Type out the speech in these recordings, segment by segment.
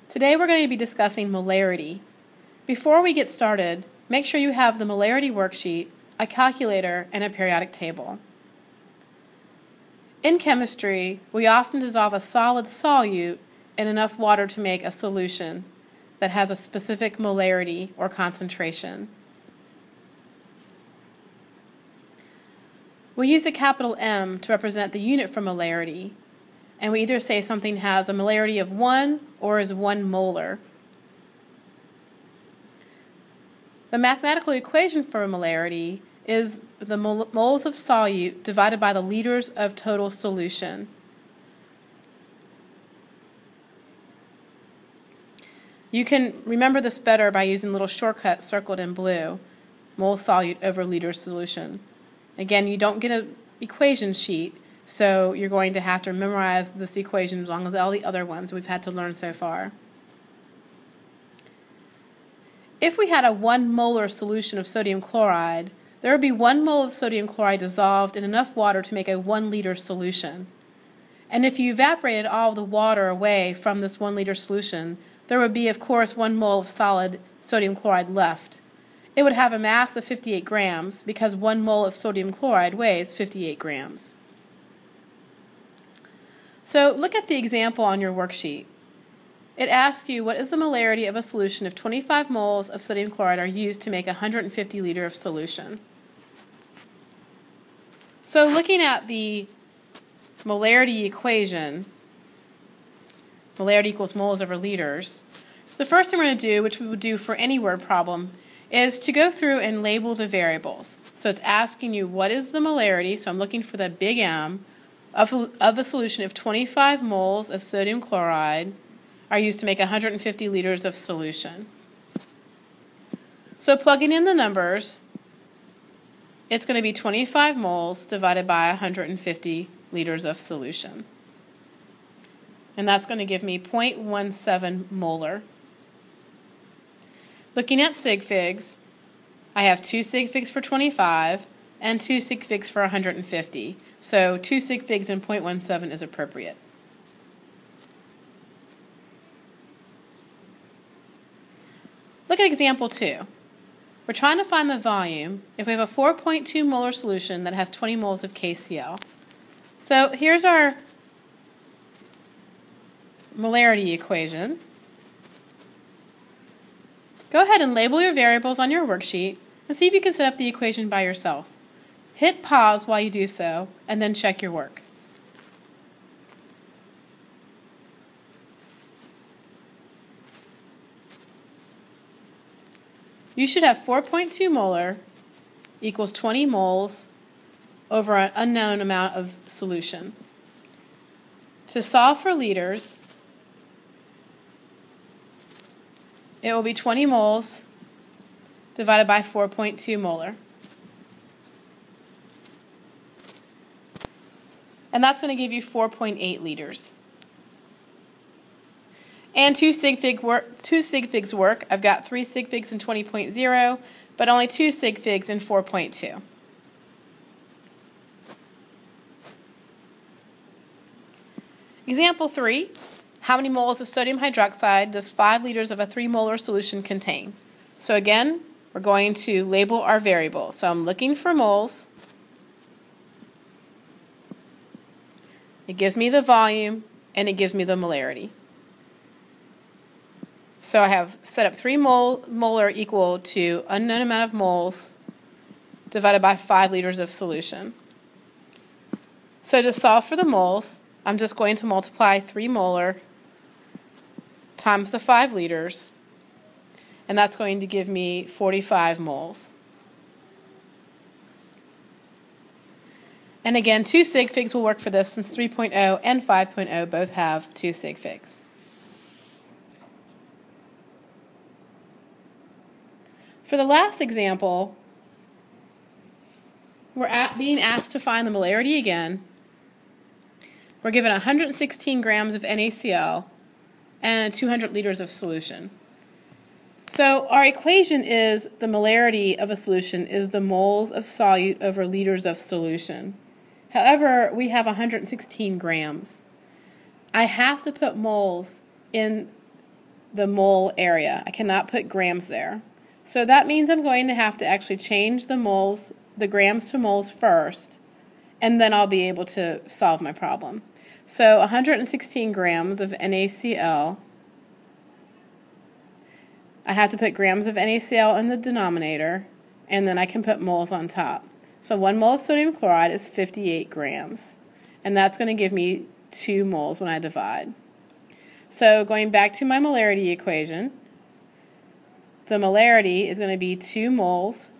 Today we're going to be discussing molarity. Before we get started, make sure you have the molarity worksheet, a calculator, and a periodic table. In chemistry, we often dissolve a solid solute in enough water to make a solution that has a specific molarity or concentration. We use a capital M to represent the unit for molarity, and we either say something has a molarity of 1 or is 1 molar. The mathematical equation for molarity is the moles of solute divided by the liters of total solution. You can remember this better by using a little shortcut circled in blue, mole solute over liter solution. Again, you don't get an equation sheet, so you're going to have to memorize this equation as long as all the other ones we've had to learn so far. If we had a 1 molar solution of sodium chloride, there would be 1 mole of sodium chloride dissolved in enough water to make a 1 liter solution. And if you evaporated all of the water away from this 1 liter solution, there would be, of course, 1 mole of solid sodium chloride left. It would have a mass of 58 grams because 1 mole of sodium chloride weighs 58 grams. So look at the example on your worksheet. It asks you what is the molarity of a solution if 25 moles of sodium chloride are used to make a 150 liter of solution. So looking at the molarity equation, molarity equals moles over liters, the first thing we're going to do, which we would do for any word problem, is to go through and label the variables. So it's asking you what is the molarity, so I'm looking for the big M, of a solution if 25 moles of sodium chloride are used to make 150 liters of solution. So plugging in the numbers, it's going to be 25 moles divided by 150 liters of solution. And that's going to give me 0.17 molar. Looking at sig figs, I have 2 sig figs for 25 and 2 sig figs for 150. So 2 sig figs and 0.17 is appropriate. Look at example 2. We're trying to find the volume if we have a 4.2 molar solution that has 20 moles of KCl. So here's our molarity equation. Go ahead and label your variables on your worksheet and see if you can set up the equation by yourself. Hit pause while you do so and then check your work. You should have 4.2 molar equals 20 moles over an unknown amount of solution. To solve for liters, it will be 20 moles divided by 4.2 molar. And that's going to give you 4.8 liters. And 2 sig figs work. I've got 3 sig figs in 20.0, but only 2 sig figs in 4.2. Example 3. How many moles of sodium hydroxide does 5 liters of a 3 molar solution contain? So again, we're going to label our variable. So I'm looking for moles. It gives me the volume, and it gives me the molarity. So I have set up 3 molar equal to unknown amount of moles divided by 5 liters of solution. So to solve for the moles, I'm just going to multiply 3 molar times the 5 liters, and that's going to give me 45 moles. And again, 2 sig figs will work for this since 3.0 and 5.0 both have 2 sig figs. For the last example, we're being asked to find the molarity again. We're given 116 grams of NaCl and 200 liters of solution. So our equation is the molarity of a solution is the moles of solute over liters of solution. However, we have 116 grams. I have to put moles in the mole area. I cannot put grams there. So that means I'm going to have to actually change the grams to moles first, and then I'll be able to solve my problem. So 116 grams of NaCl. I have to put grams of NaCl in the denominator, and then I can put moles on top. So 1 mole of sodium chloride is 58 grams, and that's going to give me 2 moles when I divide. So going back to my molarity equation, the molarity is going to be 2 moles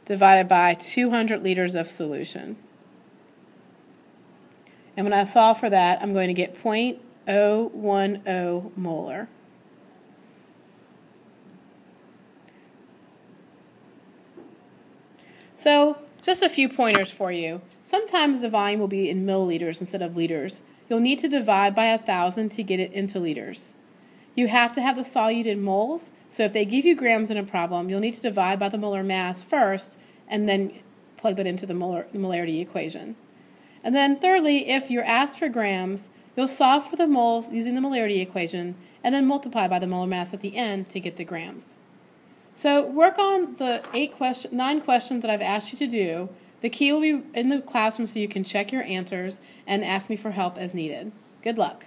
divided by 200 liters of solution. And when I solve for that, I'm going to get 0.010 molar. So, just a few pointers for you. Sometimes the volume will be in milliliters instead of liters. You'll need to divide by 1,000 to get it into liters. You have to have the solute in moles, so if they give you grams in a problem, you'll need to divide by the molar mass first and then plug that into the molarity equation. And then thirdly, if you're asked for grams, you'll solve for the moles using the molarity equation and then multiply by the molar mass at the end to get the grams. So work on the 9 questions that I've asked you to do. The key will be in the classroom so you can check your answers and ask me for help as needed. Good luck.